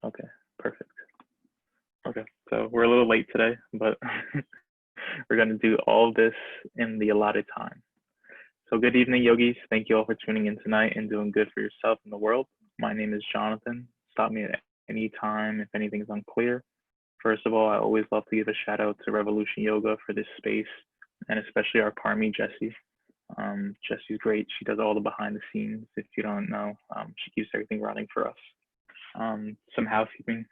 Okay, perfect. Okay, so we're a little late today, but we're going to do all of this in the allotted time. So, good evening, yogis. Thank you all for tuning in tonight and doing good for yourself and the world. My name is Jonathan. Stop me at any time if anything's unclear. First of all, I always love to give a shout out to Revolution Yoga for this space, and especially our Parmi, Jessie. Jessie's great. She does all the behind the scenes. If you don't know, she keeps everything running for us. Some housekeeping,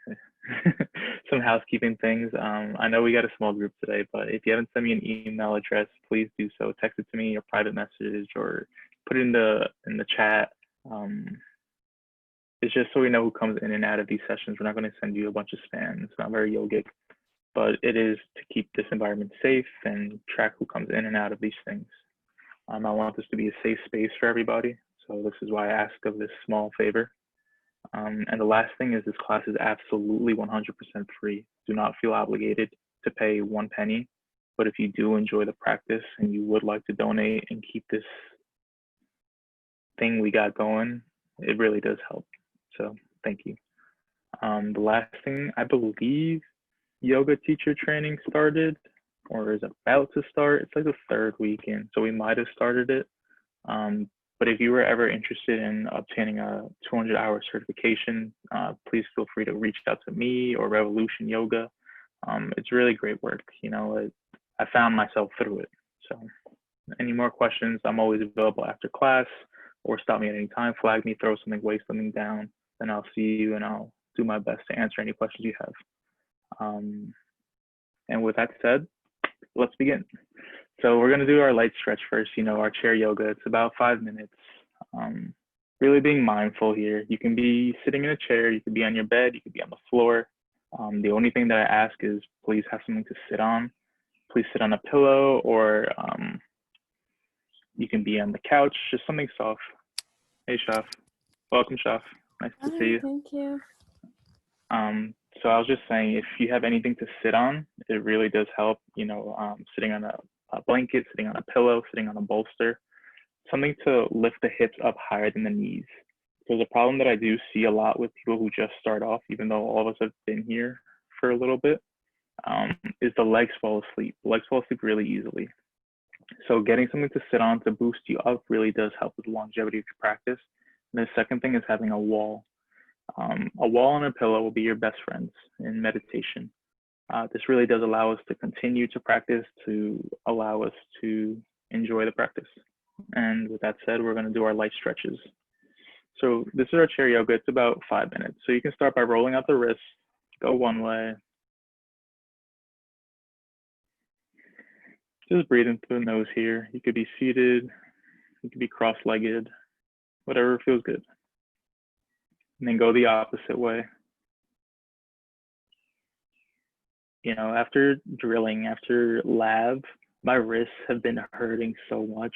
some housekeeping things. I know we got a small group today, but if you haven't sent me an email address, please do so. Text it to me or private message or put it in the chat. It's just so we know who comes in and out of these sessions. We're not going to send you a bunch of spam. It's not very yogic, but it is to keep this environment safe and track who comes in and out of these things. I want this to be a safe space for everybody. So this is why I ask of this small favor. And the last thing is this class is absolutely 100% free. Do not feel obligated to pay 1 penny. But if you do enjoy the practice and you would like to donate and keep this thing we got going, it really does help. So thank you. The last thing, I believe yoga teacher training started or is about to start. It's like the 3rd weekend, so we might have started it. But if you were ever interested in obtaining a 200-hour certification, please feel free to reach out to me or Revolution Yoga. It's really great work. You know, I found myself through it. So any more questions, I'm always available after class, or stop me at any time, flag me, throw something, weigh something down, then I'll see you and I'll do my best to answer any questions you have. And with that said, let's begin. So we're going to do our light stretch first, you know, our chair yoga. It's about 5 minutes. Really being mindful here. You can be sitting in a chair, you could be on your bed, you could be on the floor. The only thing that I ask is please have something to sit on. Please sit on a pillow, or you can be on the couch, just something soft. Hey, Shaf. Welcome, Shaf. Nice to see you. Thank you. So I was just saying, if you have anything to sit on, it really does help, you know, sitting on a blanket, sitting on a pillow, sitting on a bolster, something to lift the hips up higher than the knees. There's a problem that I do see a lot with people who just start off, even though all of us have been here for a little bit, is the legs fall asleep. The legs fall asleep really easily. So getting something to sit on to boost you up really does help with the longevity of your practice. And the second thing is having a wall. A wall and a pillow will be your best friends in meditation. This really does allow us to continue to practice, to allow us to enjoy the practice. And with that said, we're going to do our light stretches. So this is our chair yoga. It's about 5 minutes. So you can start by rolling out the wrists, go one way. Just breathe in through the nose here. You could be seated, you could be cross-legged, whatever feels good. And then go the opposite way. You know, after drilling, after lab, my wrists have been hurting so much.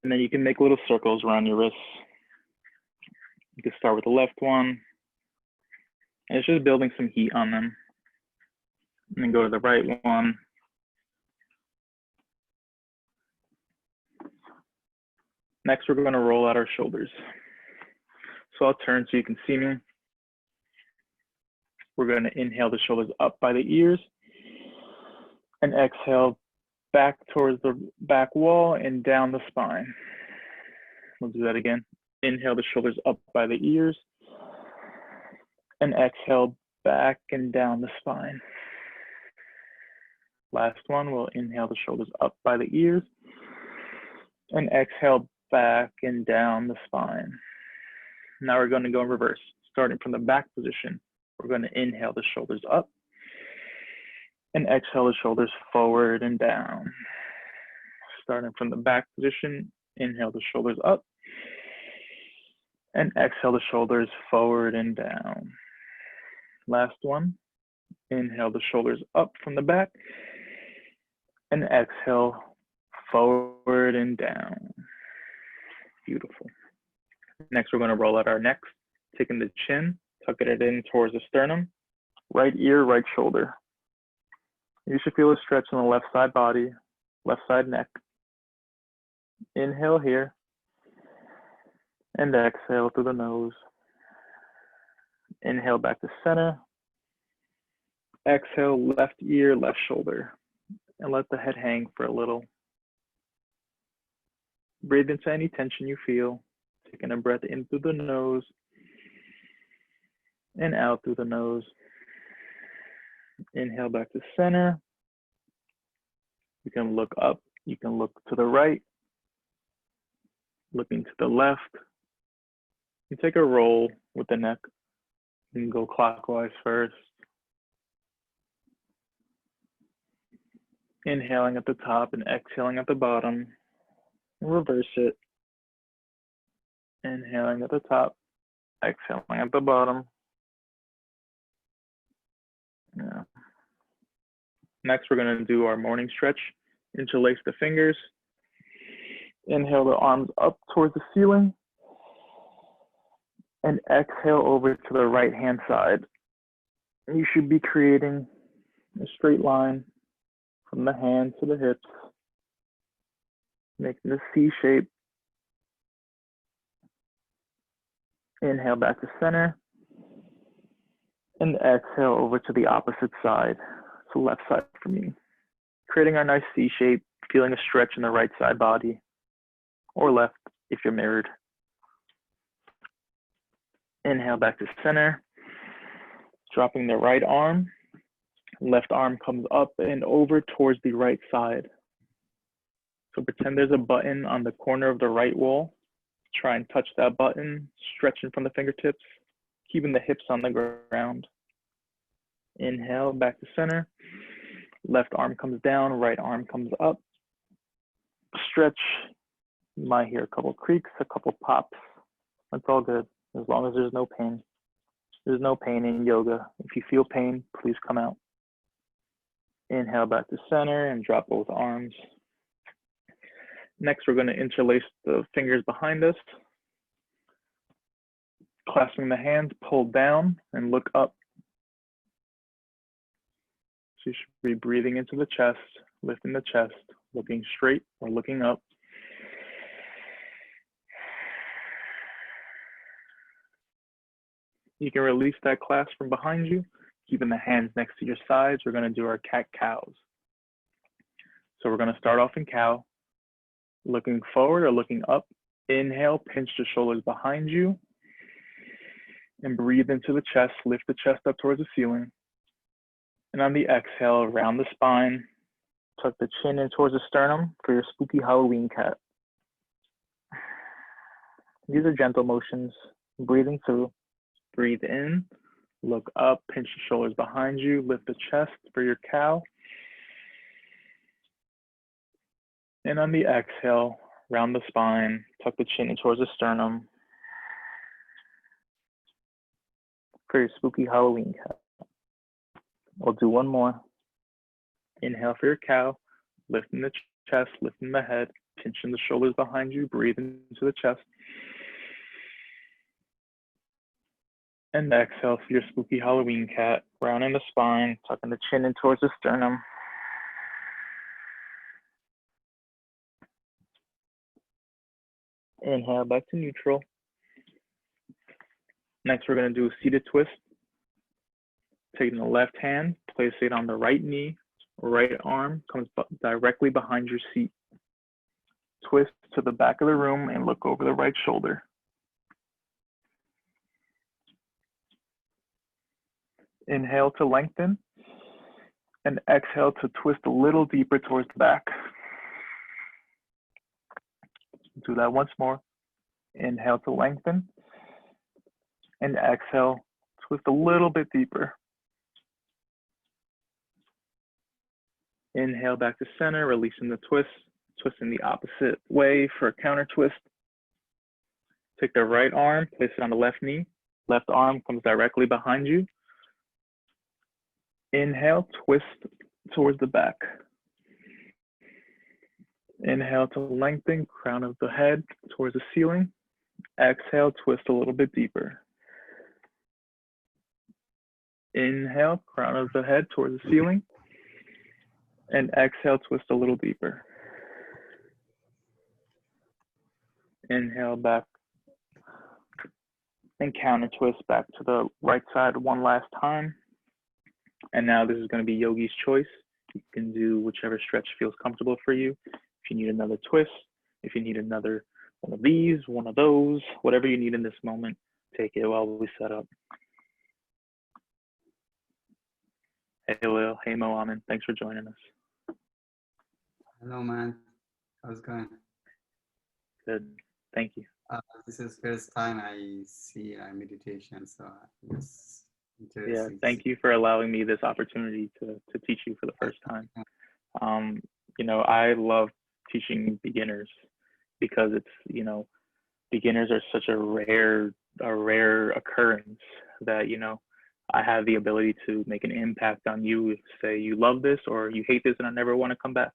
And then you can make little circles around your wrists. You can start with the left one. And it's just building some heat on them. And then go to the right one. Next, we're going to roll out our shoulders. So I'll turn so you can see me. We're going to inhale the shoulders up by the ears and exhale back towards the back wall and down the spine. We'll do that again. Inhale the shoulders up by the ears and exhale back and down the spine. Last one, we'll inhale the shoulders up by the ears and exhale back and down the spine. Now we're going to go in reverse, starting from the back position. We're going to inhale the shoulders up and exhale the shoulders forward and down. Starting from the back position, inhale the shoulders up and exhale the shoulders forward and down. Last one, inhale the shoulders up from the back and exhale forward and down. Beautiful. Next, we're going to roll out our necks, taking the chin, tucking it in towards the sternum, right ear, right shoulder. You should feel a stretch on the left side body, left side neck. Inhale here. And exhale through the nose. Inhale back to center. Exhale, left ear, left shoulder. And let the head hang for a little. Breathe into any tension you feel. Taking a breath in through the nose and out through the nose. Inhale back to center. You can look up. You can look to the right. Looking to the left. You take a roll with the neck. You can go clockwise first. Inhaling at the top and exhaling at the bottom. Reverse it. Inhaling at the top, exhaling at the bottom. Yeah. Next, we're going to do our morning stretch. Interlace the fingers. Inhale the arms up towards the ceiling. And exhale over to the right hand side. You should be creating a straight line from the hands to the hips, making a C shape. Inhale back to center. And exhale over to the opposite side, so left side for me. Creating our nice C shape, feeling a stretch in the right side body, or left if you're mirrored. Inhale back to center. Dropping the right arm. Left arm comes up and over towards the right side. So pretend there's a button on the corner of the right wall. Try and touch that button, stretching from the fingertips, keeping the hips on the ground. Inhale back to center. Left arm comes down, right arm comes up. Stretch. You might hear a couple creaks, a couple pops. That's all good, as long as there's no pain. There's no pain in yoga. If you feel pain, please come out. Inhale back to center and drop both arms. Next, we're going to interlace the fingers behind us. Clasping the hands, pull down and look up. So you should be breathing into the chest, lifting the chest, looking straight or looking up. You can release that clasp from behind you, keeping the hands next to your sides. We're going to do our cat-cows. So we're going to start off in cow, looking forward or looking up. Inhale, pinch the shoulders behind you, and breathe into the chest. Lift the chest up towards the ceiling. And on the exhale, round the spine, tuck the chin in towards the sternum for your spooky Halloween cat. These are gentle motions, breathing through. Breathe in, look up, pinch the shoulders behind you, lift the chest for your cow. And on the exhale, round the spine, tuck the chin in towards the sternum for your spooky Halloween cat. We'll do one more. Inhale for your cow, lifting the chest, lifting the head, pinching the shoulders behind you, breathe into the chest. And exhale for your spooky Halloween cat, rounding the spine, tucking the chin in towards the sternum. Inhale back to neutral. Next, we're going to do a seated twist. Taking the left hand, place it on the right knee, right arm comes directly behind your seat. Twist to the back of the room and look over the right shoulder. Inhale to lengthen, and exhale to twist a little deeper towards the back. Do that once more. Inhale to lengthen, and exhale, twist a little bit deeper. Inhale back to center, releasing the twist, twisting the opposite way for a counter twist. Take the right arm, place it on the left knee. Left arm comes directly behind you. Inhale, twist towards the back. Inhale to lengthen, crown of the head towards the ceiling. Exhale, twist a little bit deeper. Inhale, crown of the head towards the ceiling. And exhale, twist a little deeper. Inhale back Then counter twist back to the right side one last time. And now this is going to be yogi's choice. You can do whichever stretch feels comfortable for you. If you need another twist, if you need another one of these, one of those, whatever you need in this moment, take it while we set up. Hey Lil, hey Mohammed, thanks for joining us. Hello, man. How's it going? Good, thank you. This is first time I see meditation, so it's Yeah, interesting. thank you for allowing me this opportunity to teach you for the first time. You know, I love teaching beginners because it's, you know, beginners are such a rare occurrence that, you know, I have the ability to make an impact on you if, say, you love this or you hate this and I never want to come back.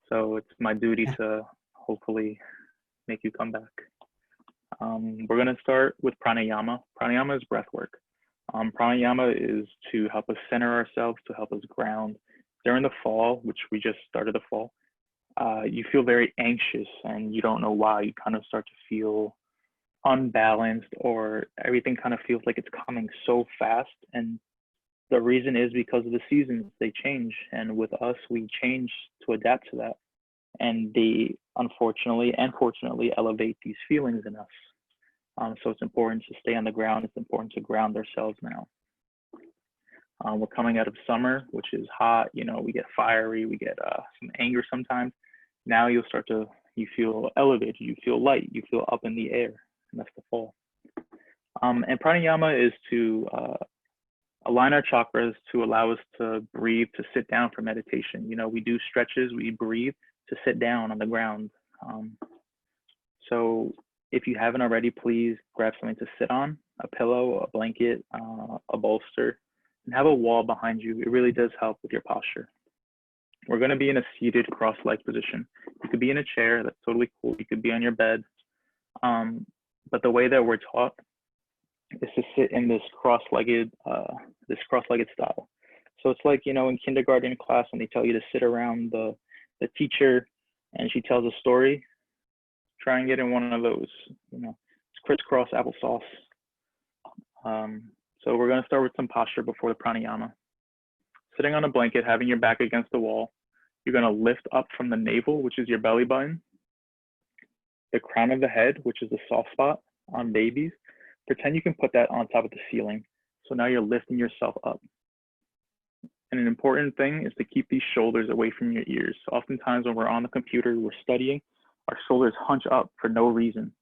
So it's my duty to hopefully make you come back. We're going to start with pranayama. Pranayama is breath work. Pranayama is to help us center ourselves, to help us ground. During the fall, which we just started the fall, you feel very anxious and you don't know why. You kind of start to feel unbalanced, or everything kind of feels like it's coming so fast. And the reason is because of the seasons, they change. And with us, we change to adapt to that. And they unfortunately and fortunately elevate these feelings in us. So it's important to stay on the ground. It's important to ground ourselves now. We're coming out of summer, which is hot. You know, we get fiery, we get some anger sometimes. Now you feel elevated, you feel light, you feel up in the air, and that's the fall. And pranayama is to align our chakras to allow us to breathe, to sit down for meditation. You know, we do stretches, we breathe to sit down on the ground. So if you haven't already, please grab something to sit on, a pillow, a blanket, a bolster, and have a wall behind you. It really does help with your posture. We're going to be in a seated cross-legged position. You could be in a chair, that's totally cool. You could be on your bed. But the way that we're taught is to sit in this cross-legged style. So it's like, you know, in kindergarten class when they tell you to sit around the teacher and she tells a story, try and get in one of those, you know, it's crisscross applesauce. So we're going to start with some posture before the pranayama. Sitting on a blanket, having your back against the wall, you're going to lift up from the navel, which is your belly button, the crown of the head, which is the soft spot on babies. Pretend you can put that on top of the ceiling. So now you're lifting yourself up. And an important thing is to keep these shoulders away from your ears. So oftentimes when we're on the computer, we're studying, our shoulders hunch up for no reason.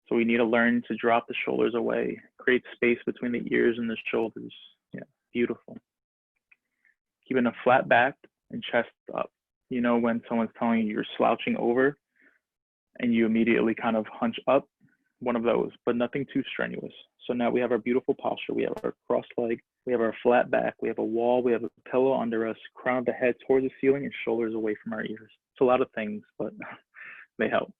So we need to learn to drop the shoulders away, create space between the ears and the shoulders. Yeah, beautiful. Keeping a flat back and chest up. You know, when someone's telling you you're slouching over and you immediately kind of hunch up, one of those, but nothing too strenuous. So now we have our beautiful posture. We have our cross leg, we have our flat back, we have a wall, we have a pillow under us, crown of the head towards the ceiling and shoulders away from our ears. It's a lot of things, but they help.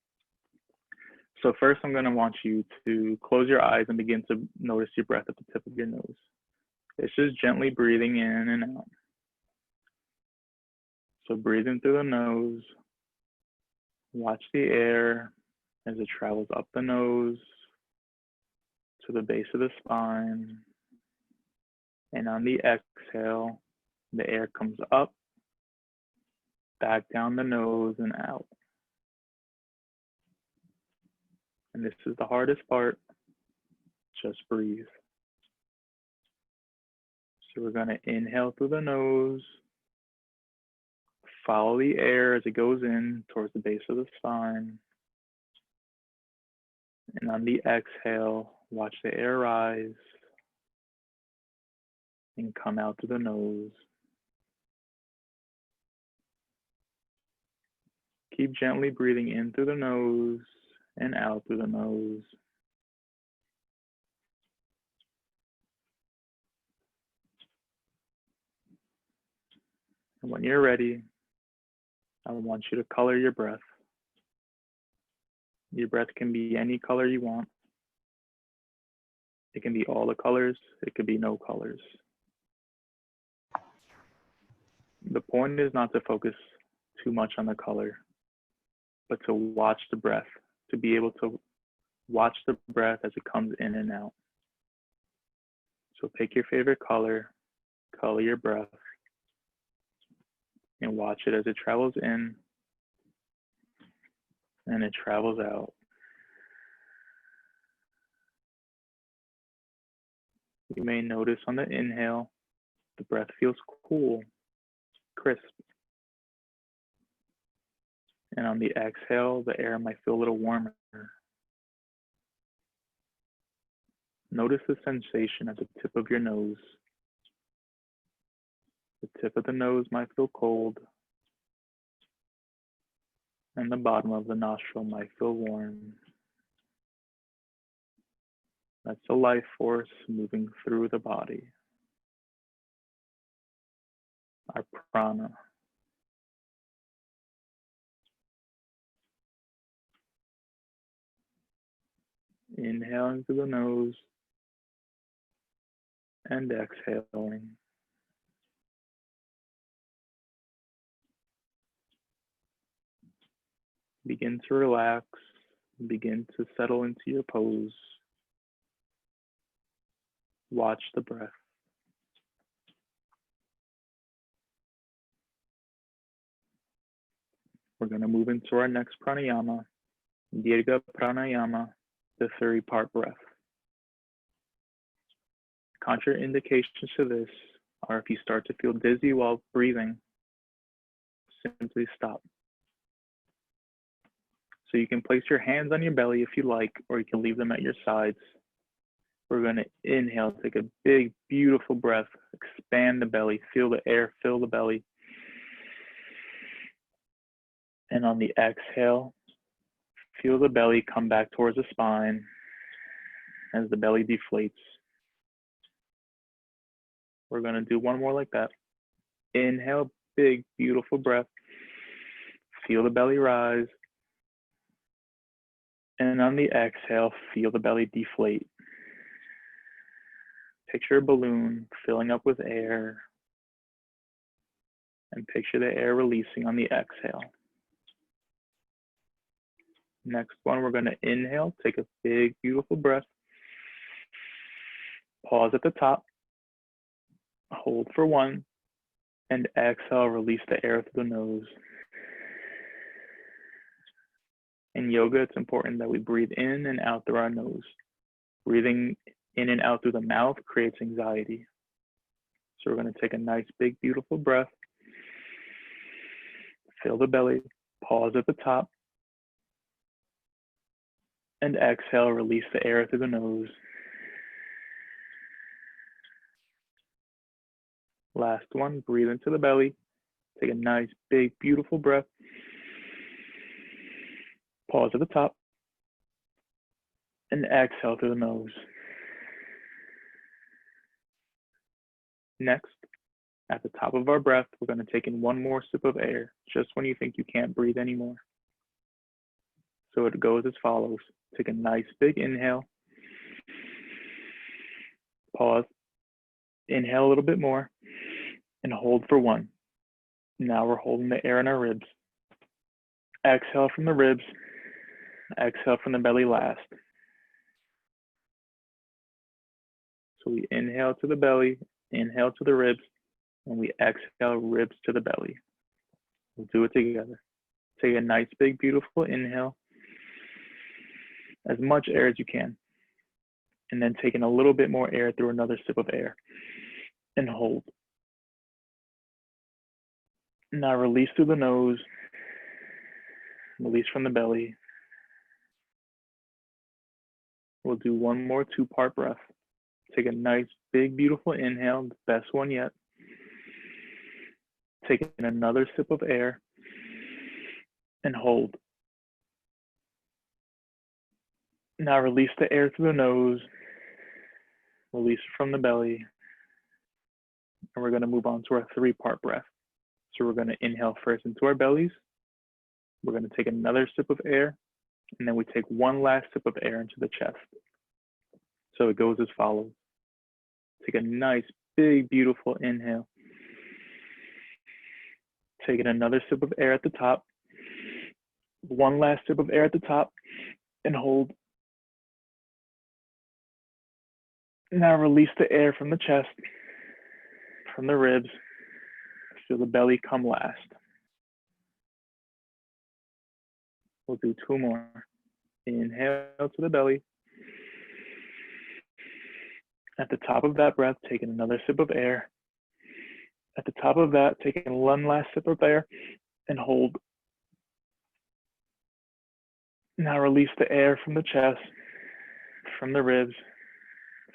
So first I'm going to want you to close your eyes and begin to notice your breath at the tip of your nose. It's just gently breathing in and out. So breathing through the nose, watch the air as it travels up the nose to the base of the spine. And on the exhale, the air comes up, back down the nose and out. And this is the hardest part, just breathe. So we're gonna inhale through the nose, follow the air as it goes in towards the base of the spine. And on the exhale, watch the air rise and come out through the nose. Keep gently breathing in through the nose and out through the nose. And when you're ready, I want you to color your breath. Your breath can be any color you want. It can be all the colors, it could be no colors. The point is not to focus too much on the color, but to watch the breath, to be able to Watch the breath as it comes in and out. So pick your favorite color your breath, and watch it as it travels in and it travels out. You may notice on the inhale, the breath feels cool, crisp. And on the exhale, the air might feel a little warmer. Notice the sensation at the tip of your nose. The tip of the nose might feel cold, and the bottom of the nostril might feel warm. That's the life force moving through the body. Our prana. Inhaling through the nose and exhaling. Begin to relax. Begin to settle into your pose. Watch the breath. We're going to move into our next pranayama, Dirga Pranayama, the 3-part breath. Contraindications to this are if you start to feel dizzy while breathing, simply stop. So you can place your hands on your belly if you like, or you can leave them at your sides. We're going to inhale, take a big, beautiful breath, expand the belly, feel the air fill the belly. And on the exhale, feel the belly come back towards the spine as the belly deflates. We're going to do one more like that. Inhale, big, beautiful breath. Feel the belly rise. And on the exhale, feel the belly deflate. Picture a balloon filling up with air. And picture the air releasing on the exhale. Next one, we're going to inhale, take a big, beautiful breath. Pause at the top. Hold for 1. And exhale, release the air through the nose. In yoga, it's important that we breathe in and out through our nose. Breathing in and out through the mouth creates anxiety. So we're going to take a nice, big, beautiful breath. Fill the belly. Pause at the top. And exhale, release the air through the nose. Last one, breathe into the belly. Take a nice, big, beautiful breath. Pause at the top. And exhale through the nose. Next, at the top of our breath, we're going to take in one more sip of air, just when you think you can't breathe anymore. So it goes as follows. Take a nice big inhale. Pause. Inhale a little bit more. And hold for 1. Now we're holding the air in our ribs. Exhale from the ribs. Exhale from the belly last. So we inhale to the belly, inhale to the ribs, and we exhale ribs to the belly. We'll do it together. Take a nice, big, beautiful inhale. As much air as you can. And then take in a little bit more air through another sip of air. And hold. Now release through the nose. Release from the belly. We'll do one more 2-part breath. Take a nice, big, beautiful inhale, the best one yet. Take in another sip of air and hold. Now release the air through the nose, release it from the belly, and we're going to move on to our 3-part breath. So we're going to inhale first into our bellies. We're going to take another sip of air, and then we take one last sip of air into the chest. So it goes as follows. Take a nice, big, beautiful inhale. Taking another sip of air at the top. One last sip of air at the top, and hold. Now release the air from the chest, from the ribs. Feel the belly come last. We'll do 2 more. Inhale to the belly. At the top of that breath, taking another sip of air. At the top of that, taking one last sip of air and hold. Now release the air from the chest, from the ribs,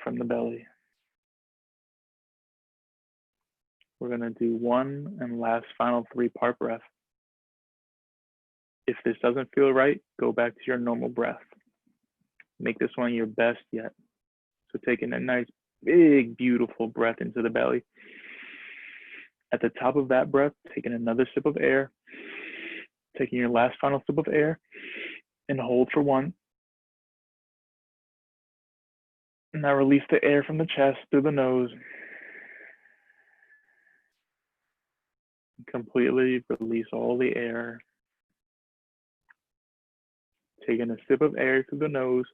from the belly. We're going to do one and last final 3-part breath. If this doesn't feel right, go back to your normal breath. Make this one your best yet. So taking a nice, big, beautiful breath into the belly. At the top of that breath, taking another sip of air, taking your last final sip of air, and hold for 1. Now release the air from the chest through the nose. Completely release all the air. Taking a sip of air through the nose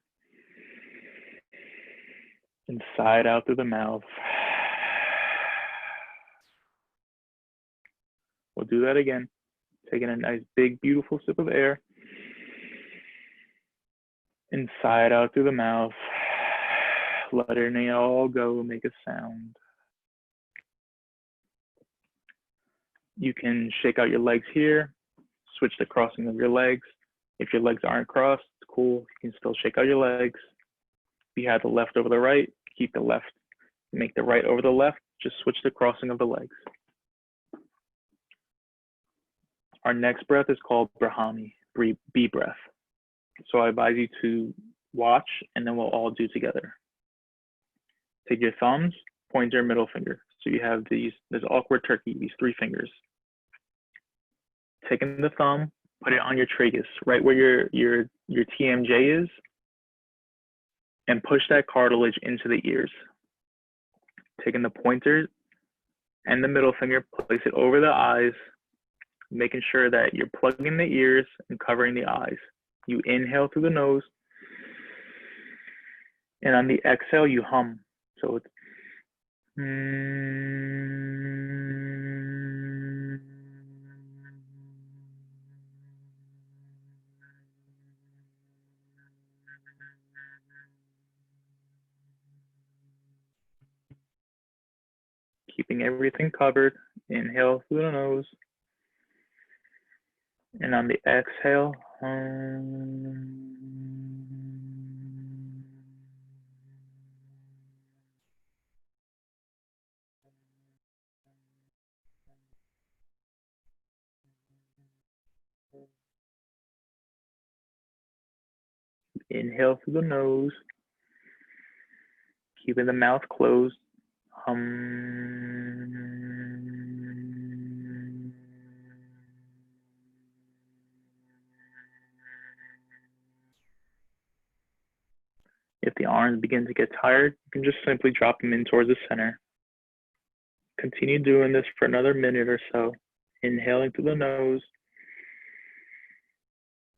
and sigh it out through the mouth. We'll do that again. Taking a nice, big, beautiful sip of air and sigh it out through the mouth. Letting it all go, make a sound. You can shake out your legs here, switch the crossing of your legs. If your legs aren't crossed, it's cool. You can still shake out your legs. If you have the left over the right, keep the left. Make the right over the left, just switch the crossing of the legs. Our next breath is called Brahmi, B breath. So I advise you to watch and then we'll all do together. Take your thumbs, pointer, middle finger. So you have this awkward turkey, these 3 fingers. Taking the thumb, put it on your tragus, right where your TMJ is, and push that cartilage into the ears. Taking the pointer and the middle finger, place it over the eyes, making sure that you're plugging the ears and covering the eyes. You inhale through the nose, and on the exhale, you hum. So it's keeping everything covered. Inhale through the nose. And on the exhale, inhale through the nose, keeping the mouth closed. If the arms begin to get tired, you can just simply drop them in towards the center. Continue doing this for another minute or so. Inhaling through the nose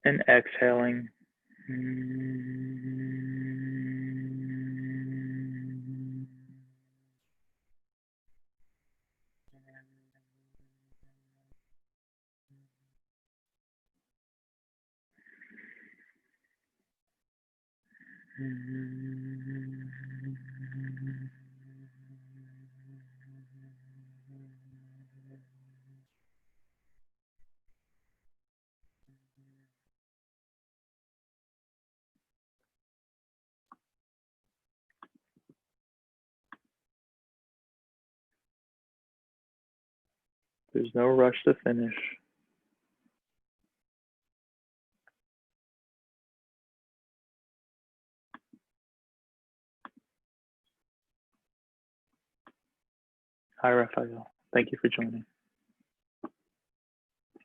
and exhaling. There's no rush to finish. Hi, Raphael. Thank you for joining.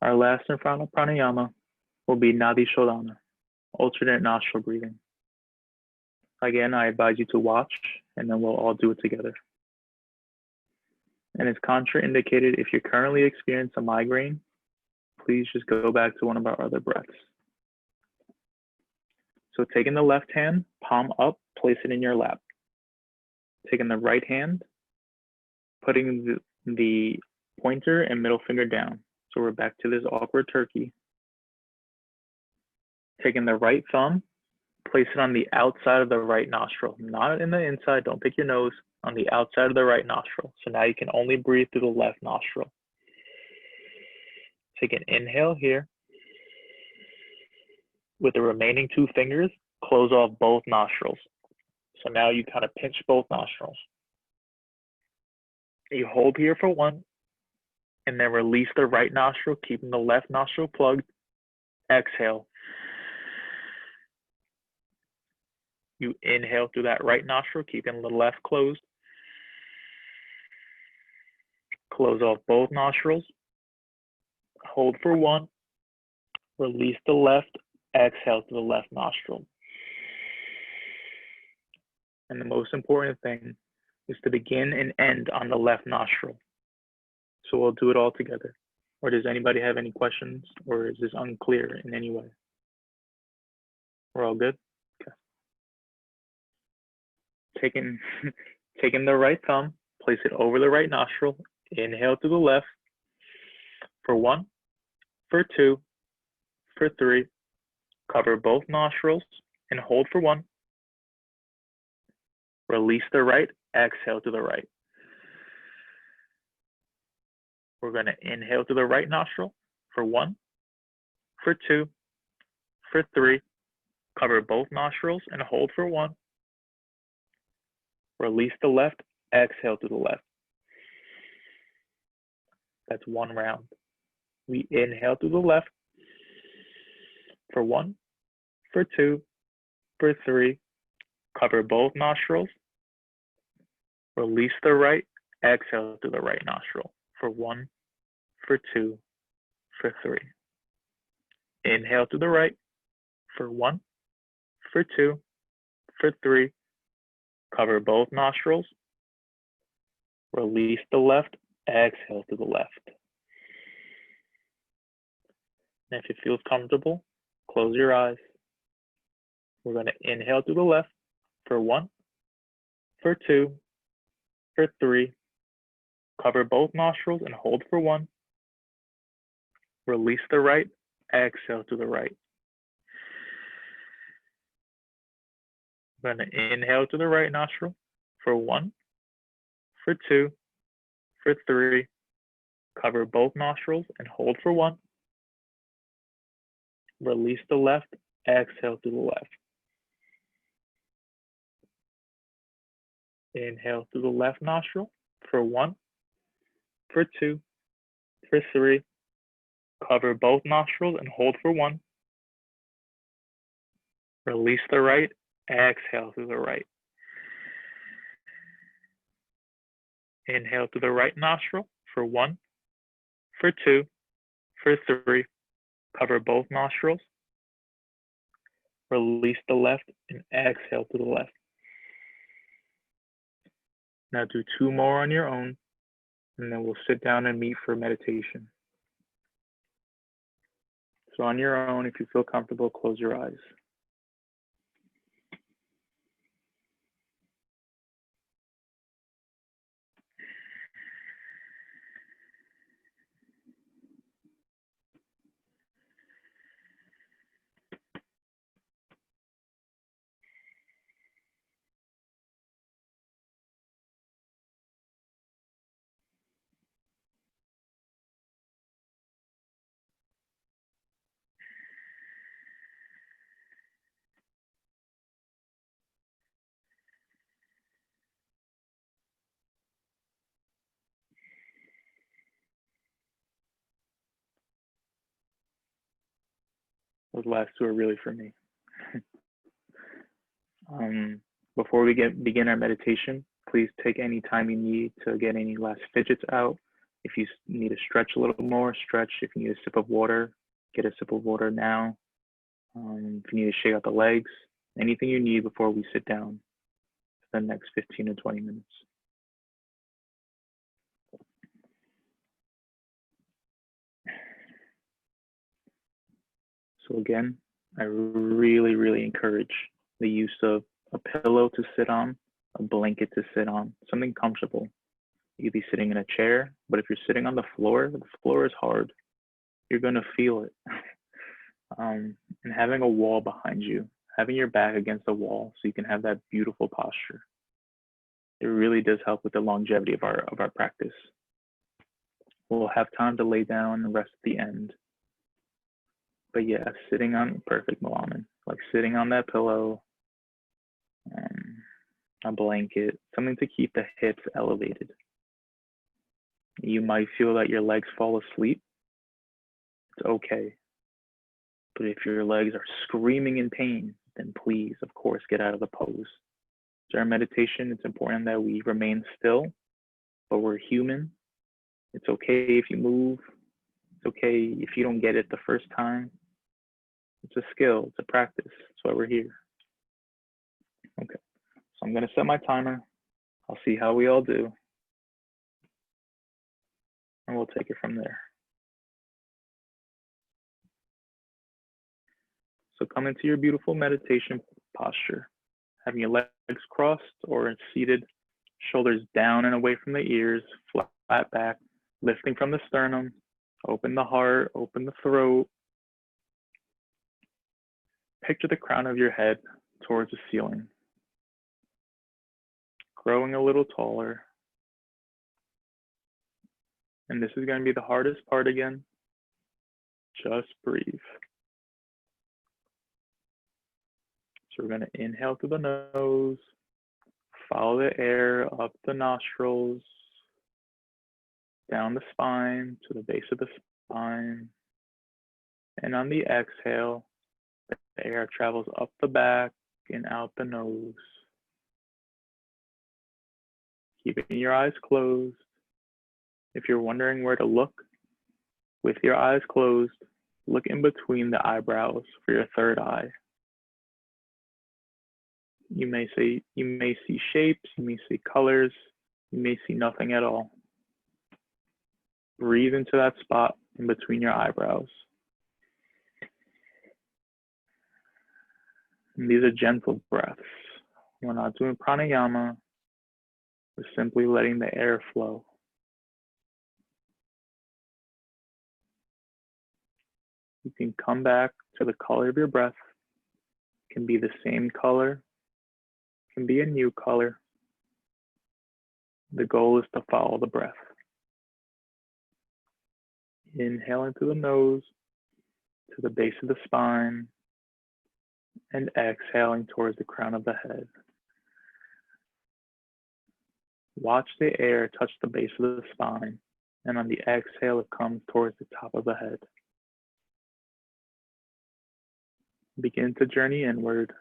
Our last and final pranayama will be Nadi Shodhana, alternate nostril breathing. Again, I advise you to watch, and then we'll all do it together. And it's contraindicated if you're currently experiencing a migraine, please just go back to one of our other breaths. So taking the left hand, palm up, place it in your lap. Taking the right hand, putting the pointer and middle finger down. So we're back to this awkward turkey. Taking the right thumb, place it on the outside of the right nostril, not in the inside. Don't pick your nose, on the outside of the right nostril. So now you can only breathe through the left nostril. Take an inhale here. With the remaining two fingers, close off both nostrils. So now you kind of pinch both nostrils. You hold here for one, and then release the right nostril, keeping the left nostril plugged. Exhale. You inhale through that right nostril, keeping the left closed. Close off both nostrils. Hold for one. Release the left. Exhale to the left nostril. And the most important thing is to begin and end on the left nostril. So we'll do it all together. Or does anybody have any questions, or is this unclear in any way? We're all good? Okay. Taking the right thumb, place it over the right nostril. Inhale to the left for one, for two, for three. Cover both nostrils and hold for one. Release the right, exhale to the right. We're going to inhale to the right nostril for one, for two, for three. Cover both nostrils and hold for one. Release the left, exhale to the left. That's one round. We inhale to the left for one, for two, for three. Cover both nostrils. Release the right, exhale to the right nostril for one, for two, for three. Inhale to the right for one, for two, for three. Cover both nostrils. Release the left, exhale to the left. And if it feels comfortable, close your eyes. We're going to inhale to the left for one, for two, for three. Cover both nostrils and hold for one. Release the right, exhale to the right. We're going to inhale to the right nostril for one, for two, for three. Cover both nostrils and hold for one. Release the left, exhale to the left. Inhale to the left nostril for one, for two, for three. Cover both nostrils and hold for one. Release the right, exhale to the right. Inhale to the right nostril for one, for two, for three. Cover both nostrils. Release the left and exhale to the left. Now do two more on your own, and then we'll sit down and meet for meditation. So on your own, if you feel comfortable, close your eyes. Those last two are really for me. Before we begin our meditation, please take any time you need to get any last fidgets out. If you need to stretch a little more, stretch. If you need a sip of water, get a sip of water now. If you need to shake out the legs, anything you need before we sit down for the next 15 to 20 minutes. So again, I really, really encourage the use of a pillow to sit on a blanket to sit on, something comfortable. You could be sitting in a chair, but if you're sitting on the floor is hard. You're gonna feel it. And having a wall behind you, having your back against the wall so you can have that beautiful posture. It really does help with the longevity of our practice. We'll have time to lay down and rest at the end. But yeah, sitting on perfect Malaman, like sitting on that pillow, a blanket, something to keep the hips elevated. You might feel that your legs fall asleep. It's okay. But if your legs are screaming in pain, then please, of course, get out of the pose. During meditation, it's important that we remain still, but we're human. It's okay if you move. It's okay if you don't get it the first time. It's a skill, it's a practice. That's why we're here. Okay, so I'm gonna set my timer. I'll see how we all do. And we'll take it from there. So come into your beautiful meditation posture. Having your legs crossed or seated, shoulders down and away from the ears, flat back, lifting from the sternum, open the heart, open the throat. Picture the crown of your head towards the ceiling, growing a little taller. And this is going to be the hardest part again. Just breathe. So we're going to inhale through the nose, follow the air up the nostrils, down the spine to the base of the spine. And on the exhale, the air travels up the back and out the nose. Keeping your eyes closed. If you're wondering where to look, with your eyes closed, look in between the eyebrows for your third eye. You may see shapes, you may see colors, you may see nothing at all. Breathe into that spot in between your eyebrows. And these are gentle breaths. We're not doing pranayama. We're simply letting the air flow. You can come back to the color of your breath. It can be the same color. It can be a new color. The goal is to follow the breath. Inhaling through the nose to the base of the spine and exhaling towards the crown of the head. Watch the air touch the base of the spine, and on the exhale, it comes towards the top of the head. Begin to journey inward,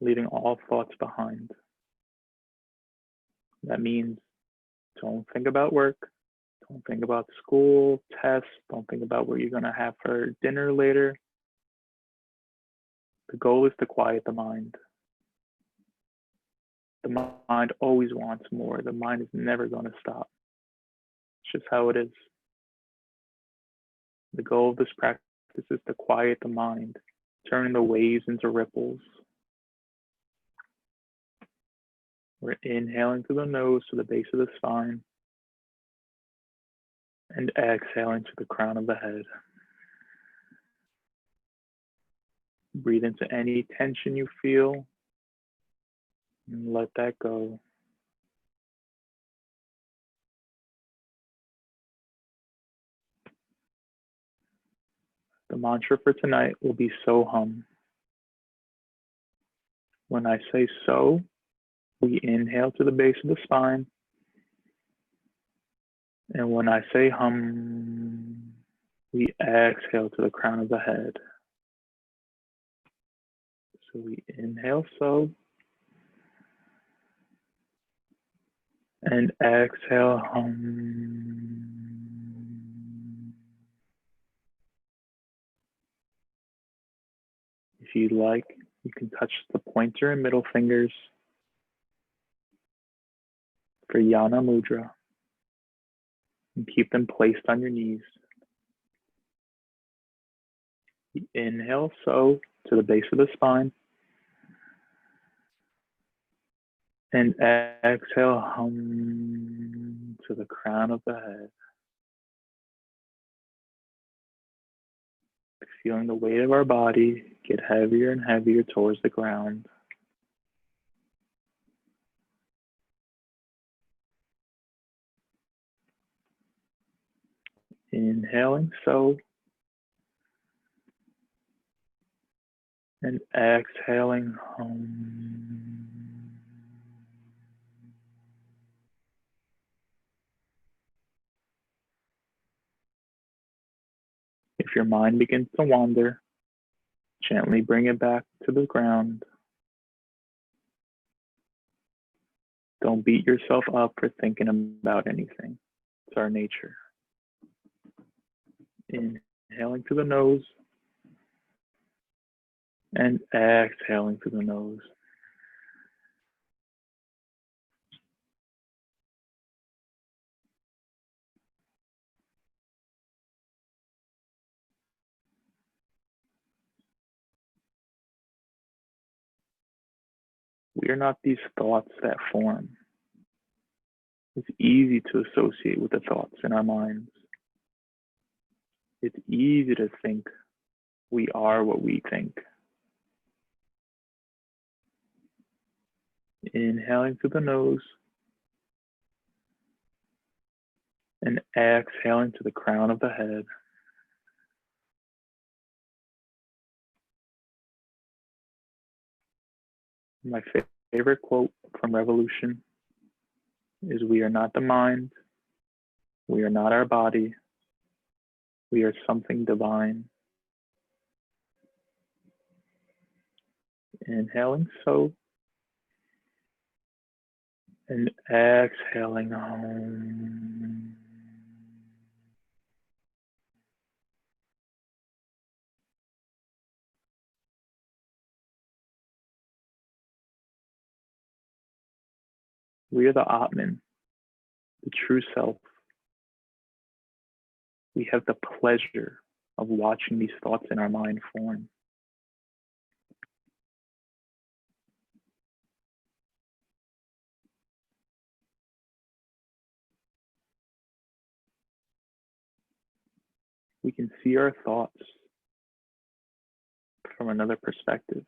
leaving all thoughts behind. That means don't think about work, don't think about school, tests, don't think about what you're going to have for dinner later. The goal is to quiet the mind. The mind always wants more. The mind is never going to stop. It's just how it is. The goal of this practice is to quiet the mind, turning the waves into ripples. We're inhaling through the nose to the base of the spine and exhaling to the crown of the head. Breathe into any tension you feel and let that go. The mantra for tonight will be so hum. When I say so, we inhale to the base of the spine. And when I say hum, we exhale to the crown of the head. So we inhale so, and exhale hum. If you'd like, you can touch the pointer and middle fingers for Yana Mudra and keep them placed on your knees. Inhale so to the base of the spine. And exhale, hum to the crown of the head. Feeling the weight of our body get heavier and heavier towards the ground. Inhaling so, and exhaling hum. If your mind begins to wander, gently bring it back to the ground. Don't beat yourself up for thinking about anything. It's our nature. Inhaling through the nose and exhaling through the nose. We are not these thoughts that form. It's easy to associate with the thoughts in our minds. It's easy to think we are what we think. Inhaling through the nose and exhaling to the crown of the head. My favorite quote from Revolution is, "We are not the mind, we are not our body, we are something divine." Inhaling so, and exhaling home. We are the Atman, the true self. We have the pleasure of watching these thoughts in our mind form. We can see our thoughts from another perspective.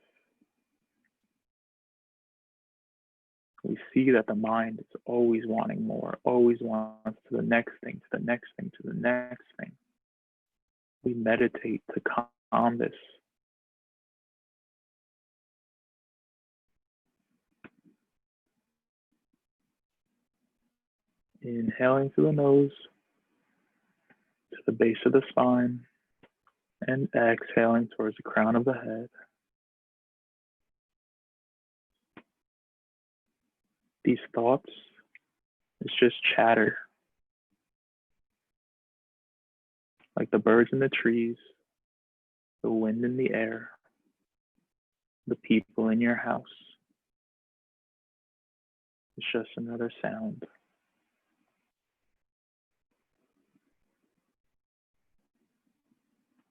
We see that the mind is always wanting more, always wants to the next thing, to the next thing, to the next thing. We meditate to calm this. Inhaling through the nose to the base of the spine and exhaling towards the crown of the head. These thoughts, it's just chatter, like the birds in the trees, the wind in the air, the people in your house. It's just another sound.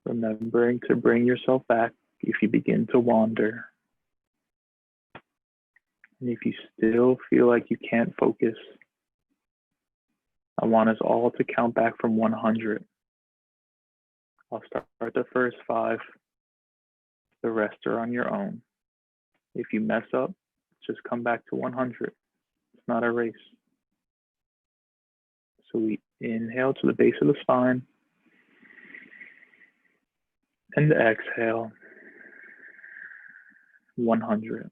Remembering to bring yourself back if you begin to wander. And if you still feel like you can't focus, I want us all to count back from 100. I'll start the first 5. The rest are on your own. If you mess up, just come back to 100. It's not a race. So we inhale to the base of the spine and exhale 100.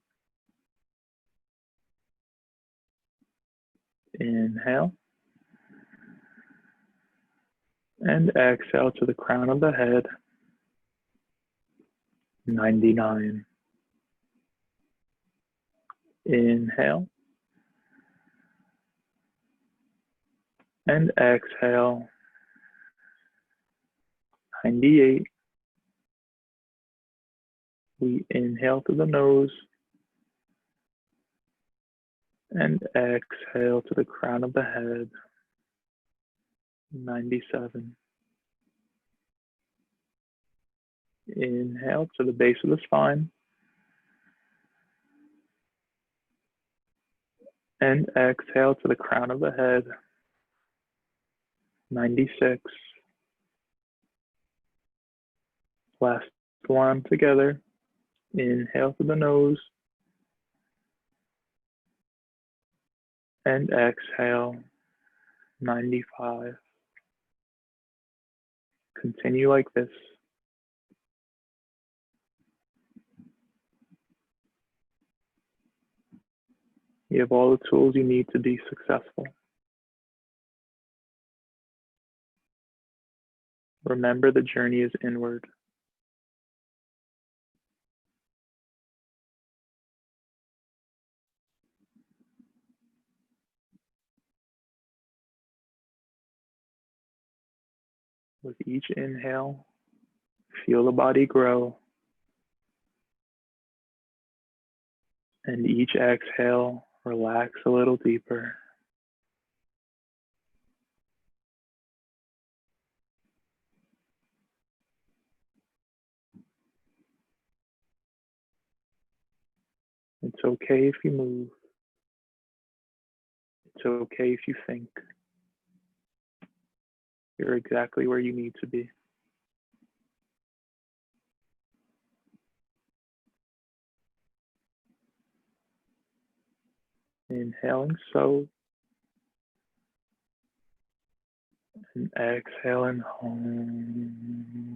Inhale and exhale to the crown of the head 99. Inhale and exhale 98. We inhale through the nose and exhale to the crown of the head 97. Inhale to the base of the spine And exhale to the crown of the head. 96. Last one together. Inhale through the nose. And exhale. 95. Continue like this. You have all the tools you need to be successful. Remember, the journey is inward. With each inhale, feel the body grow. And each exhale, relax a little deeper. It's okay if you move. It's okay if you think. You're exactly where you need to be. Inhaling so, and exhaling home.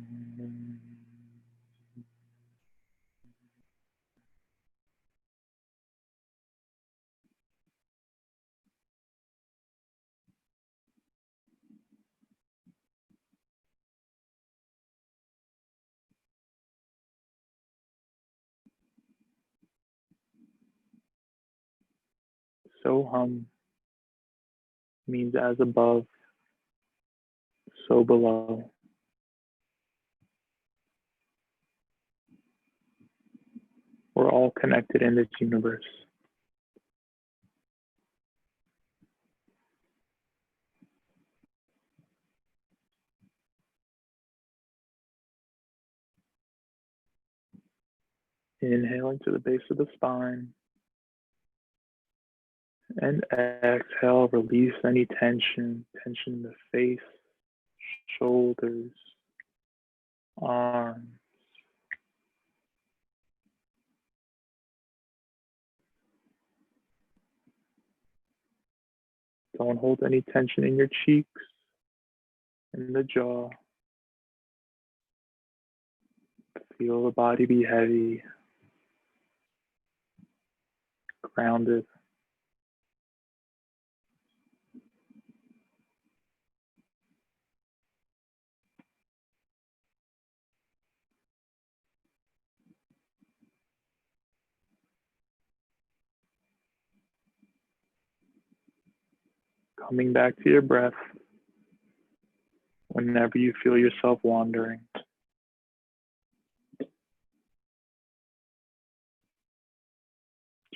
So hum means as above, so below. We're all connected in this universe. Inhaling to the base of the spine. And exhale, release any tension in the face, shoulders, arms. Don't hold any tension in your cheeks, in the jaw. Feel the body be heavy, grounded. Coming back to your breath whenever you feel yourself wandering.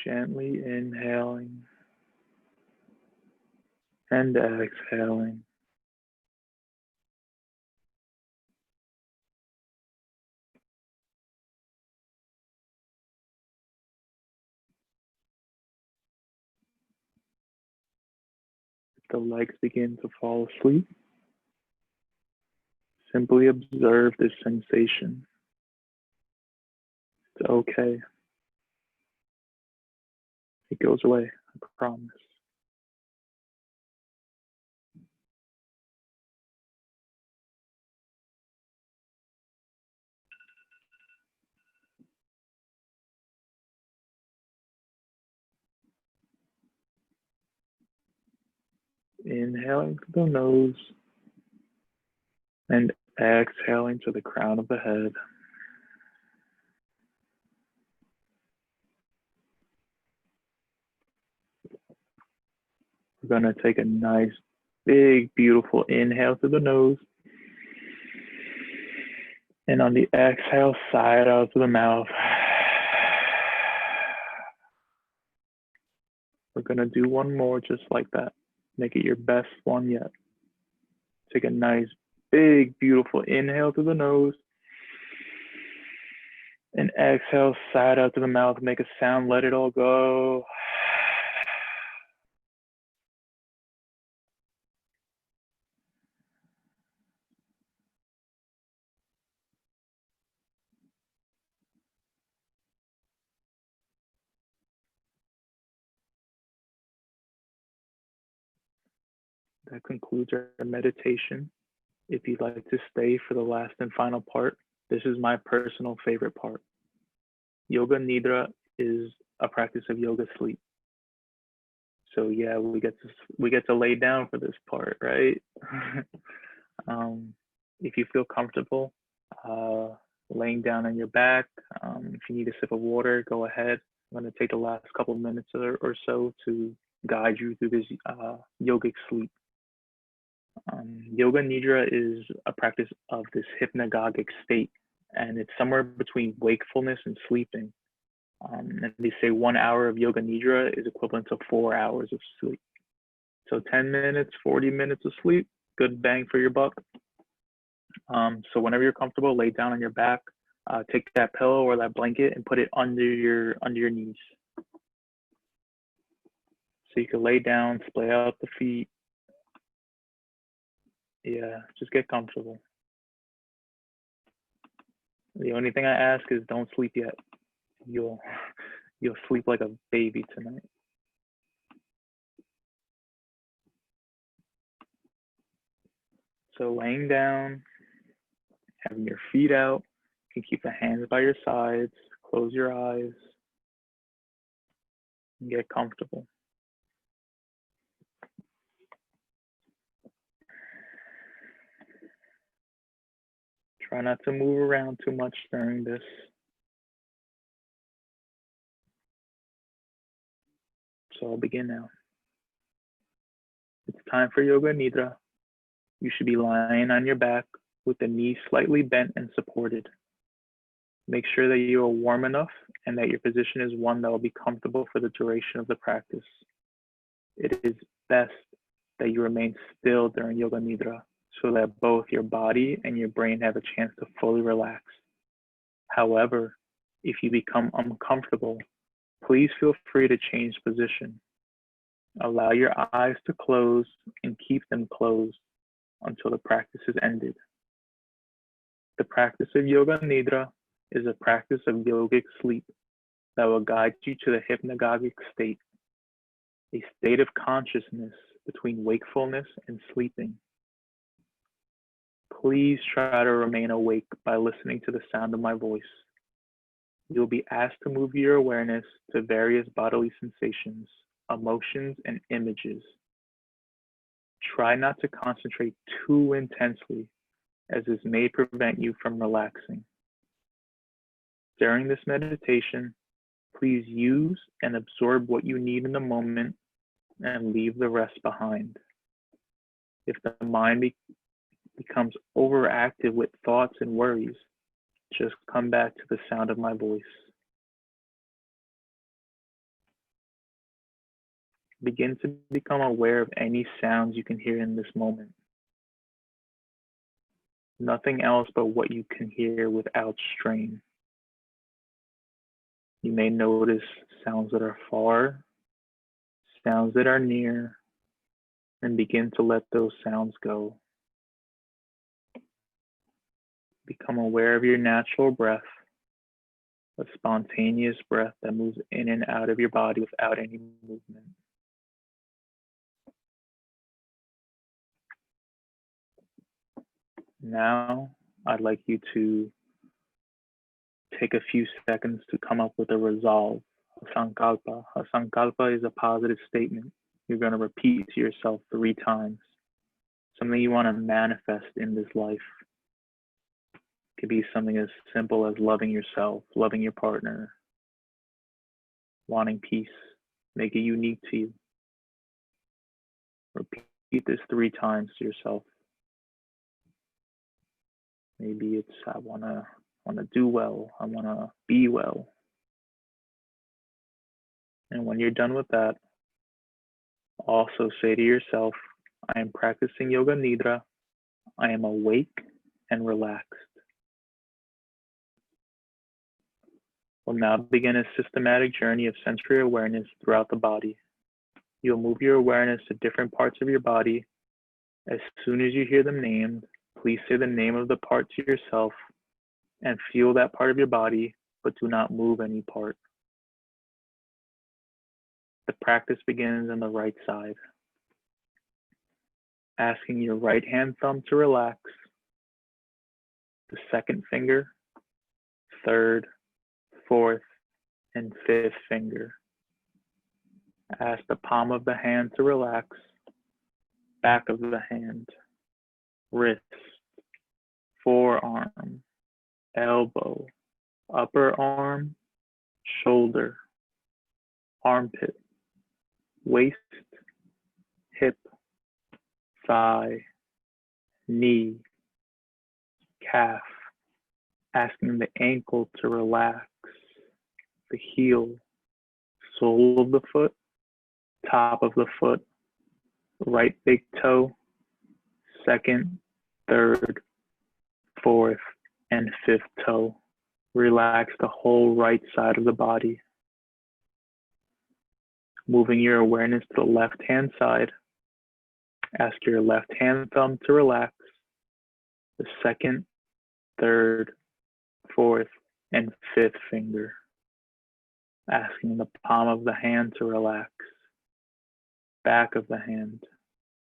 Gently inhaling and exhaling. If the legs begin to fall asleep, simply observe this sensation. It's okay. It goes away, I promise. Inhaling through the nose and exhaling to the crown of the head. We're going to take a nice, big, beautiful inhale through the nose. And on the exhale, sigh it out through the mouth. We're going to do one more just like that. Make it your best one yet. Take a nice, big, beautiful inhale through the nose. And exhale, sigh it out through the mouth. Make a sound, let it all go. That concludes our meditation. If you'd like to stay for the last and final part, this is my personal favorite part. Yoga Nidra is a practice of yoga sleep. So yeah, we get to lay down for this part, right? If you feel comfortable, uh, laying down on your back, if you need a sip of water, go ahead. I'm going to take the last couple of minutes or so to guide you through this yogic sleep. Yoga Nidra is a practice of this hypnagogic state, and it's somewhere between wakefulness and sleeping. And they say 1 hour of Yoga Nidra is equivalent to 4 hours of sleep. So 10 minutes, 40 minutes of sleep, good bang for your buck. So whenever you're comfortable, lay down on your back, take that pillow or that blanket and put it under your knees. So you can lay down, splay out the feet. Yeah, just get comfortable. The only thing I ask is don't sleep yet. You'll sleep like a baby tonight. So laying down, having your feet out, you can keep the hands by your sides, close your eyes, and get comfortable. Try not to move around too much during this. So I'll begin now. It's time for Yoga Nidra. You should be lying on your back with the knees slightly bent and supported. Make sure that you are warm enough and that your position is one that will be comfortable for the duration of the practice. It is best that you remain still during Yoga Nidra so that both your body and your brain have a chance to fully relax. However, if you become uncomfortable, please feel free to change position. Allow your eyes to close and keep them closed until the practice is ended. The practice of Yoga Nidra is a practice of yogic sleep that will guide you to the hypnagogic state, a state of consciousness between wakefulness and sleeping. Please try to remain awake by listening to the sound of my voice. You'll be asked to move your awareness to various bodily sensations, emotions, and images. Try not to concentrate too intensely, as this may prevent you from relaxing. During this meditation, please use and absorb what you need in the moment and leave the rest behind. If the mind becomes overactive with thoughts and worries, just come back to the sound of my voice. Begin to become aware of any sounds you can hear in this moment. Nothing else but what you can hear without strain. You may notice sounds that are far, sounds that are near, and begin to let those sounds go. Become aware of your natural breath, a spontaneous breath that moves in and out of your body without any movement. Now, I'd like you to take a few seconds to come up with a resolve, a sankalpa. A sankalpa is a positive statement you're going to repeat to yourself 3 times, something you want to manifest in this life. It could be something as simple as loving yourself, loving your partner, wanting peace, make it unique to you. Repeat this 3 times to yourself. Maybe it's I wanna do well, I wanna be well. And when you're done with that, also say to yourself, I am practicing Yoga Nidra. I am awake and relaxed. We'll now begin a systematic journey of sensory awareness throughout the body. You'll move your awareness to different parts of your body. As soon as you hear them named, please say the name of the part to yourself and feel that part of your body, but do not move any part. The practice begins on the right side. asking your right hand thumb to relax, the second finger, third, fourth, and fifth finger. Ask the palm of the hand to relax, back of the hand, wrist, forearm, elbow, upper arm, shoulder, armpit, waist, hip, thigh, knee, calf, asking the ankle to relax, the heel, sole of the foot, top of the foot, right big toe, second, third, fourth, and fifth toe. Relax the whole right side of the body. Moving your awareness to the left hand side, ask your left hand thumb to relax, the second, third, fourth, and fifth finger. Asking the palm of the hand to relax, back of the hand,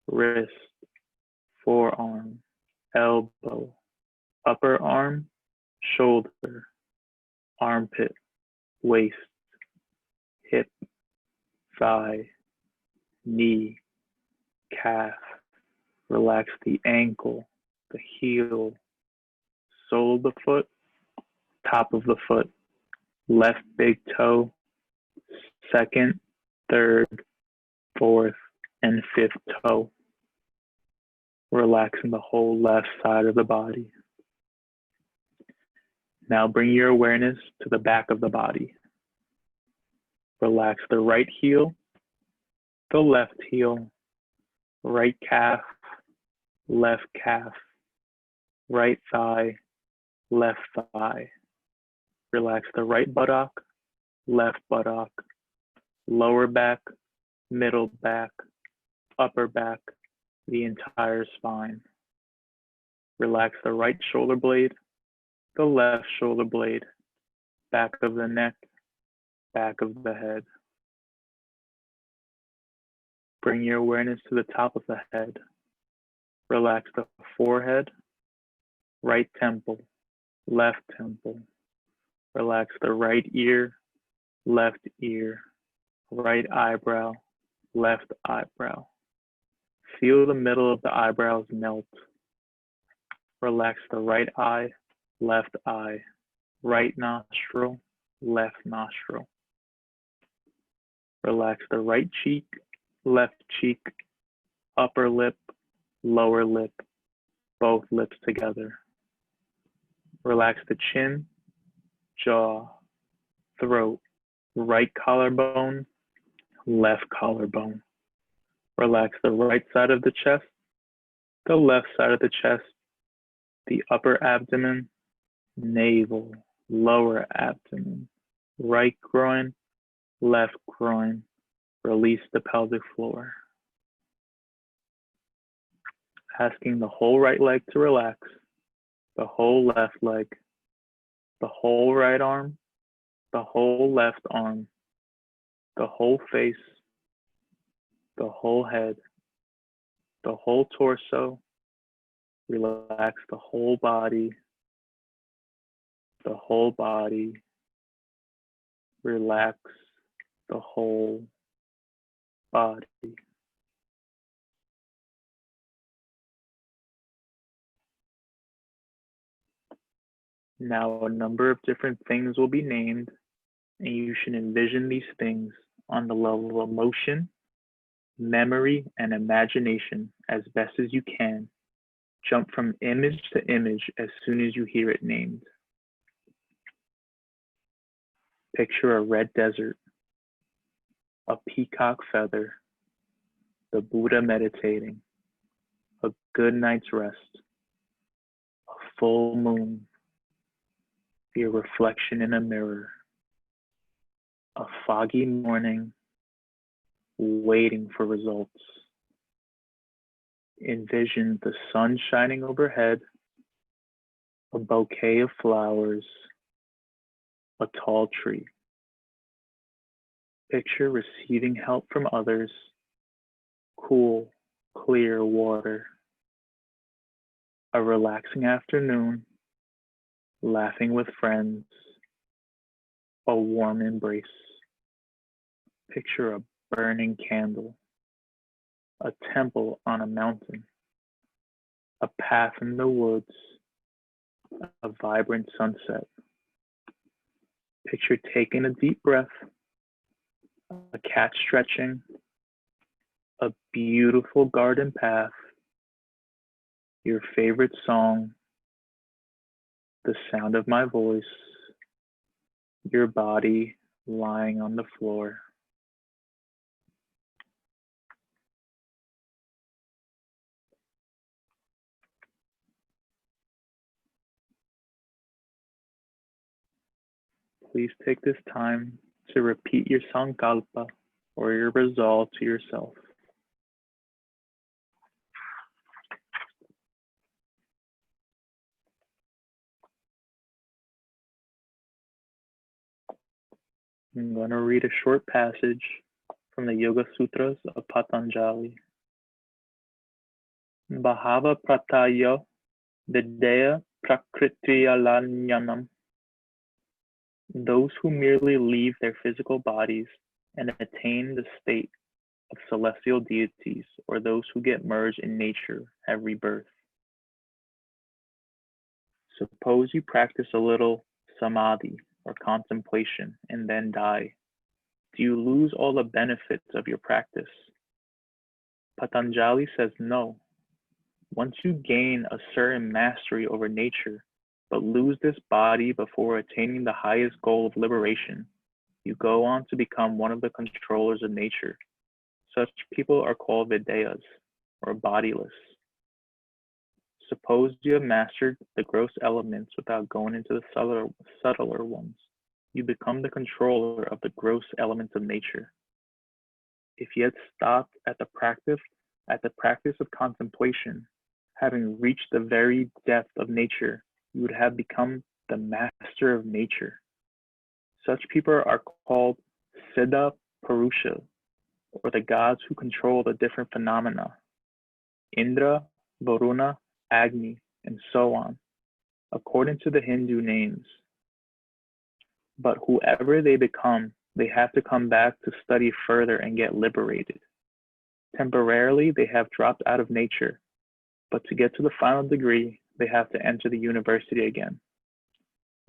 wrist, forearm, elbow, upper arm, shoulder, armpit, waist, hip, thigh, knee, calf. Relax the ankle, the heel, sole of the foot, top of the foot, left big toe, second, third, fourth, and fifth toe. Relaxing the whole left side of the body. Now bring your awareness to the back of the body. Relax the right heel, the left heel, right calf, left calf, right thigh, left thigh. Relax the right buttock, left buttock, lower back, middle back, upper back, the entire spine. Relax the right shoulder blade, the left shoulder blade, back of the neck, back of the head. Bring your awareness to the top of the head. Relax the forehead, right temple, left temple. Relax the right ear, left ear, right eyebrow, left eyebrow. Feel the middle of the eyebrows melt. Relax the right eye, left eye, right nostril, left nostril. Relax the right cheek, left cheek, upper lip, lower lip, both lips together. Relax the chin, jaw, throat, right collarbone, left collarbone. Relax the right side of the chest, the left side of the chest, the upper abdomen, navel, lower abdomen, right groin, left groin. Release the pelvic floor. Asking the whole right leg to relax, the whole left leg, the whole right arm, the whole left arm, the whole face, the whole head, the whole torso. Relax the whole body, the whole body. Relax the whole body. Now a number of different things will be named, and you should envision these things on the level of emotion, memory, and imagination as best as you can. Jump from image to image as soon as you hear it named. Picture a red desert, a peacock feather, the Buddha meditating, a good night's rest, a full moon, your reflection in a mirror, a foggy morning, waiting for results. Envision the sun shining overhead, a bouquet of flowers, a tall tree. Picture receiving help from others, cool, clear water, a relaxing afternoon, laughing with friends, a warm embrace. Picture a burning candle, a temple on a mountain, a path in the woods, a vibrant sunset. Picture taking a deep breath, a cat stretching, a beautiful garden path, your favorite song, the sound of my voice, your body lying on the floor. Please take this time to repeat your sankalpa or your resolve to yourself. I'm going to read a short passage from the Yoga Sutras of Patanjali. Bhava prataya videya prakrityalanyanam. Those who merely leave their physical bodies and attain the state of celestial deities, or those who get merged in nature, have rebirth. Suppose you practice a little samadhi or contemplation and then die. Do you lose all the benefits of your practice? Patanjali says no. Once you gain a certain mastery over nature, but lose this body before attaining the highest goal of liberation, you go on to become one of the controllers of nature. Such people are called Videyas, or bodiless. Suppose you have mastered the gross elements without going into the subtler ones. You become the controller of the gross elements of nature. If you had stopped at the practice of contemplation, having reached the very depth of nature, you would have become the master of nature. Such people are called Siddha Purusha, or the gods who control the different phenomena, Indra, Varuna, Agni, and so on, according to the Hindu names. But whoever they become, they have to come back to study further and get liberated. Temporarily, they have dropped out of nature, but to get to the final degree, they have to enter the university again.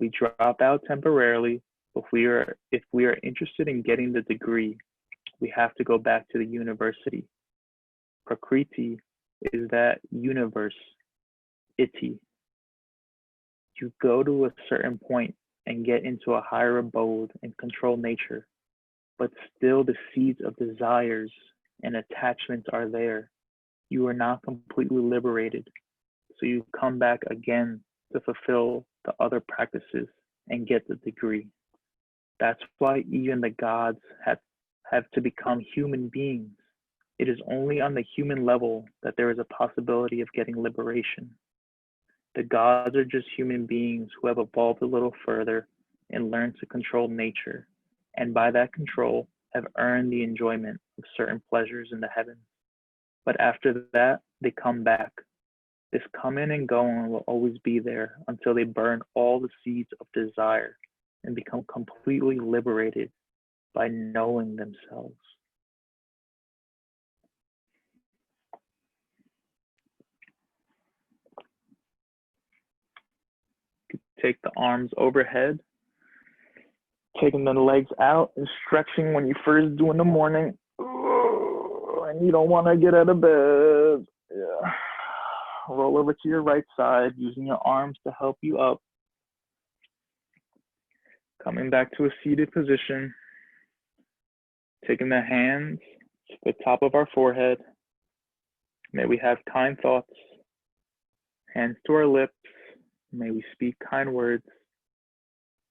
We drop out temporarily, but if we are interested in getting the degree, we have to go back to the university. Prakriti is that universe, iti. You go to a certain point and get into a higher abode and control nature, but still the seeds of desires and attachments are there. You are not completely liberated, so you come back again to fulfill the other practices and get the degree. That's why even the gods have to become human beings. It is only on the human level that there is a possibility of getting liberation. The gods are just human beings who have evolved a little further and learned to control nature, and by that control have earned the enjoyment of certain pleasures in the heavens. But after that, they come back. This coming and going will always be there until they burn all the seeds of desire and become completely liberated by knowing themselves. Take the arms overhead, taking the legs out and stretching when you first do in the morning. And you don't want to get out of bed. Yeah. Roll over to your right side, using your arms to help you up. Coming back to a seated position, taking the hands to the top of our forehead. May we have kind thoughts. Hands to our lips. May we speak kind words.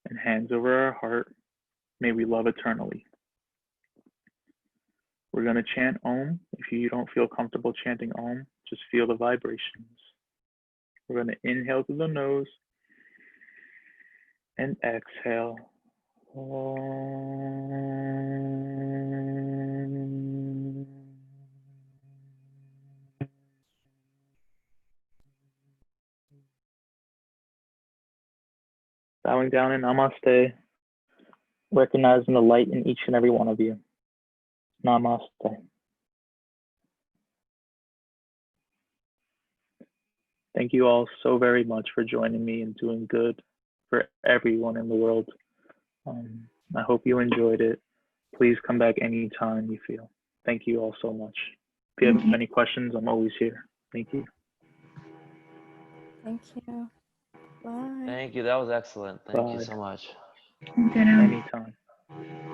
And hands over our heart. May we love eternally. We're going to chant Om. If you don't feel comfortable chanting Om, just feel the vibrations. We're going to inhale through the nose and exhale. Om. bowing down in namaste, recognizing the light in each and every one of you. Namaste. Thank you all so very much for joining me and doing good for everyone in the world. I hope you enjoyed it. Please come back anytime you feel. Thank you all so much. If you have any questions, I'm always here. Thank you. Thank you. Bye. Thank you. That was excellent. Thank you Bye. so much. Anytime.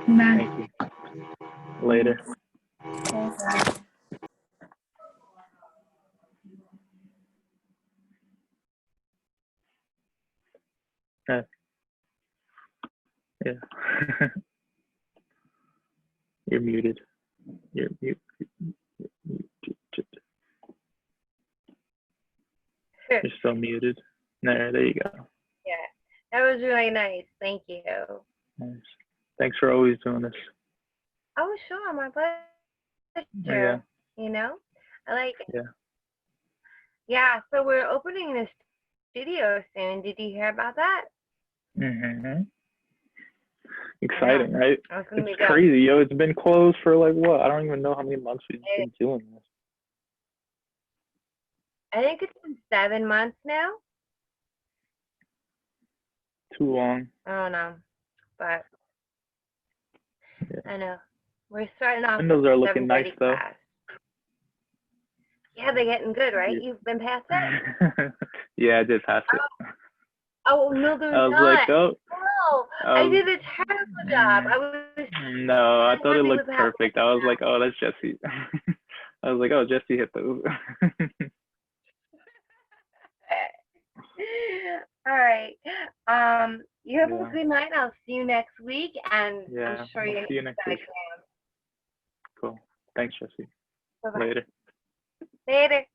Bye. Thank you. Later. Bye. Yeah. You're muted. You're muted. You're still muted. There you go. Yeah, that was really nice. Thank you. Nice. Thanks for always doing this. Oh, sure, my pleasure. Yeah. You know, I like it. Yeah. Yeah, so we're opening this studio soon. Did you hear about that? Mm-hmm. Exciting, right? I was gonna It's be crazy, yo. It's been closed for like what? I don't even know how many months we've been doing this. I think it's been 7 months now. Too long. I don't know, but Yeah. I know we're starting off. Windows are looking nice though. Class. Yeah, they're getting good, right? Yeah. You've been past that? Yeah, I did pass it. Oh no, there's I was not. like, oh. No, I did a terrible job. I was. No, I thought it happy looked with how- perfect. I was like, oh, that's Jesse. I was like, oh, Jesse hit those. All right. You have Yeah. a good night. I'll see you next week, and Yeah, I'm sure I'll you're see you next week. Cool. Thanks, Jesse. Bye-bye. Later. Later.